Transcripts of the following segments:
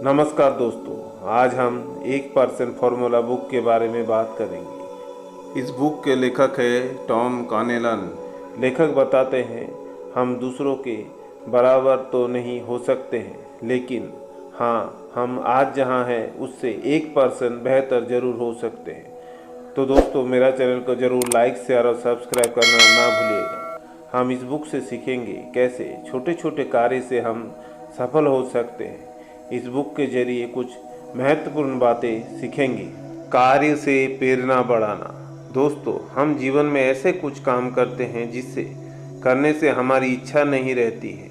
नमस्कार दोस्तों, आज हम 1% फॉर्मूला बुक के बारे में बात करेंगे। इस बुक के लेखक है टॉम कॉनेलन। लेखक बताते हैं, हम दूसरों के बराबर तो नहीं हो सकते हैं, लेकिन हाँ, हम आज जहाँ हैं उससे 1% बेहतर ज़रूर हो सकते हैं। तो दोस्तों, मेरा चैनल को ज़रूर लाइक, शेयर और सब्सक्राइब करना ना भूलिएगा। हम इस बुक से सीखेंगे कैसे छोटे छोटे कार्य से हम सफल हो सकते हैं। इस बुक के जरिए कुछ महत्वपूर्ण बातें सीखेंगे। कार्य से प्रेरणा बढ़ाना। दोस्तों, हम जीवन में ऐसे कुछ काम करते हैं जिससे करने से हमारी इच्छा नहीं रहती है,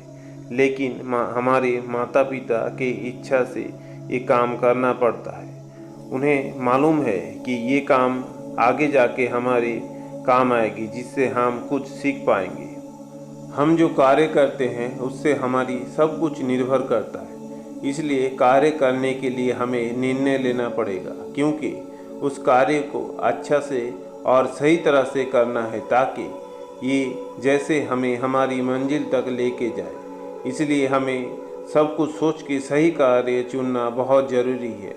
लेकिन हमारे माता पिता के इच्छा से ये काम करना पड़ता है। उन्हें मालूम है कि ये काम आगे जाके हमारे काम आएगी, जिससे हम कुछ सीख पाएंगे। हम जो कार्य करते हैं उससे हमारी सब कुछ निर्भर करता है, इसलिए कार्य करने के लिए हमें निर्णय लेना पड़ेगा, क्योंकि उस कार्य को अच्छा से और सही तरह से करना है, ताकि ये जैसे हमें हमारी मंजिल तक लेके जाए। इसलिए हमें सब कुछ सोच के सही कार्य चुनना बहुत ज़रूरी है।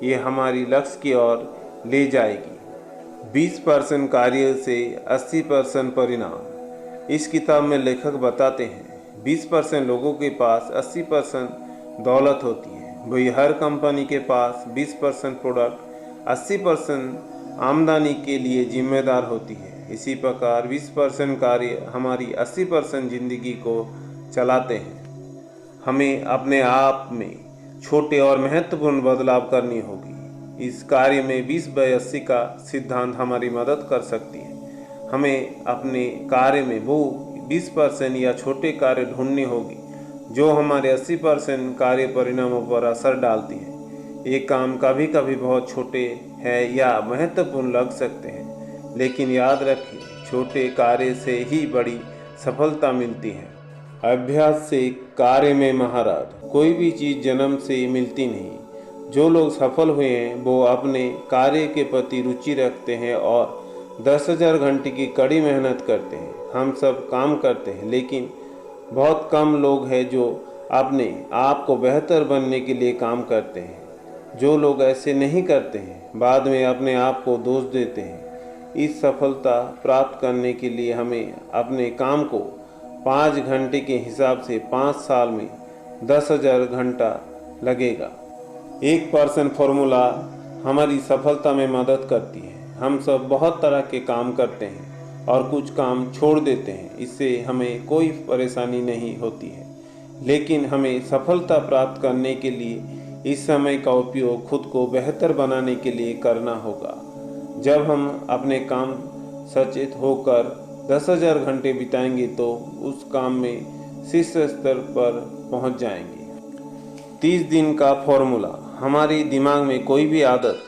ये हमारी लक्ष्य की ओर ले जाएगी। 20% कार्य से 80% परिणाम। इस किताब में लेखक बताते हैं, 20% लोगों के पास 80% दौलत होती है। वही हर कंपनी के पास 20% प्रोडक्ट 80% आमदनी के लिए जिम्मेदार होती है। इसी प्रकार 20% कार्य हमारी 80% जिंदगी को चलाते हैं। हमें अपने आप में छोटे और महत्वपूर्ण बदलाव करनी होगी। इस कार्य में 20/80 का सिद्धांत हमारी मदद कर सकती है। हमें अपने कार्य में वो 20% या छोटे कार्य ढूंढनी होगी जो हमारे 80% कार्य परिणामों पर असर डालती है। ये काम कभी कभी बहुत छोटे हैं या महत्वपूर्ण लग सकते हैं, लेकिन याद रखें, छोटे कार्य से ही बड़ी सफलता मिलती है। अभ्यास से कार्य में महारत। कोई भी चीज़ जन्म से मिलती नहीं। जो लोग सफल हुए हैं वो अपने कार्य के प्रति रुचि रखते हैं और 10,000 घंटे की कड़ी मेहनत करते हैं। हम सब काम करते हैं, लेकिन बहुत कम लोग हैं जो अपने आप को बेहतर बनने के लिए काम करते हैं। जो लोग ऐसे नहीं करते हैं, बाद में अपने आप को दोष देते हैं। इस सफलता प्राप्त करने के लिए हमें अपने काम को 5 घंटे के हिसाब से 5 साल में 10,000 घंटा लगेगा। 1% फॉर्मूला हमारी सफलता में मदद करती है। हम सब बहुत तरह के काम करते हैं और कुछ काम छोड़ देते हैं। इससे हमें कोई परेशानी नहीं होती है, लेकिन हमें सफलता प्राप्त करने के लिए इस समय का उपयोग खुद को बेहतर बनाने के लिए करना होगा। जब हम अपने काम सचेत होकर 10,000 घंटे बिताएंगे तो उस काम में शीर्ष स्तर पर पहुंच जाएंगे। 30 दिन का फॉर्मूला। हमारे दिमाग में कोई भी आदत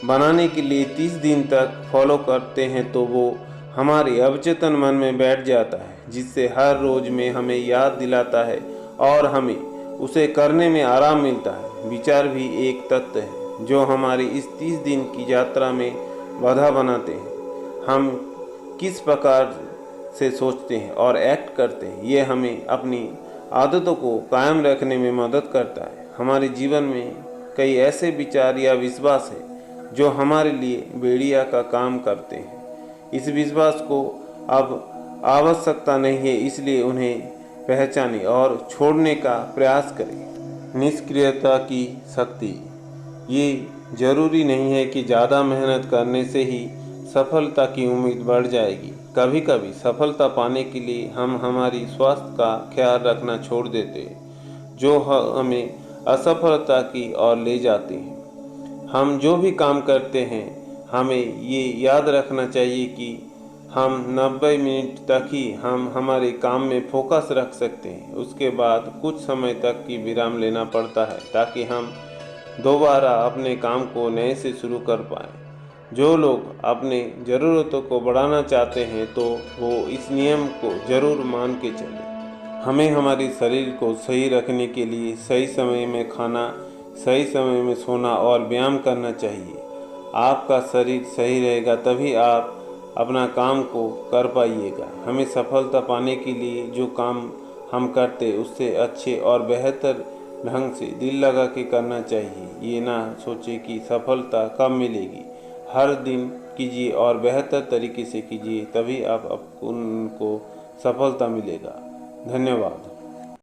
बनाने के लिए 30 दिन तक फॉलो करते हैं तो वो हमारे अवचेतन मन में बैठ जाता है, जिससे हर रोज में हमें याद दिलाता है और हमें उसे करने में आराम मिलता है। विचार भी एक तत्व है जो हमारी इस 30 दिन की यात्रा में बाधा बनाते हैं। हम किस प्रकार से सोचते हैं और एक्ट करते हैं, ये हमें अपनी आदतों को कायम रखने में मदद करता है। हमारे जीवन में कई ऐसे विचार या विश्वास हैं जो हमारे लिए बेड़िया का काम करते हैं। इस विश्वास को अब आवश्यकता नहीं है, इसलिए उन्हें पहचानें और छोड़ने का प्रयास करें। निष्क्रियता की शक्ति। ये जरूरी नहीं है कि ज़्यादा मेहनत करने से ही सफलता की उम्मीद बढ़ जाएगी। कभी कभी सफलता पाने के लिए हम हमारी स्वास्थ्य का ख्याल रखना छोड़ देते हैं, जो हमें असफलता की ओर ले जाते हैं। हम जो भी काम करते हैं, हमें ये याद रखना चाहिए कि हम 90 मिनट तक ही हम हमारे काम में फोकस रख सकते हैं। उसके बाद कुछ समय तक की विराम लेना पड़ता है, ताकि हम दोबारा अपने काम को नए से शुरू कर पाएँ। जो लोग अपने ज़रूरतों को बढ़ाना चाहते हैं तो वो इस नियम को ज़रूर मान के चलें। हमें हमारे शरीर को सही रखने के लिए सही समय में खाना, सही समय में सोना और व्यायाम करना चाहिए। आपका शरीर सही रहेगा तभी आप अपना काम को कर पाइएगा। हमें सफलता पाने के लिए जो काम हम करते उससे अच्छे और बेहतर ढंग से दिल लगा के करना चाहिए। ये ना सोचे कि सफलता कब मिलेगी। हर दिन कीजिए और बेहतर तरीके से कीजिए, तभी आप उनको सफलता मिलेगा। धन्यवाद।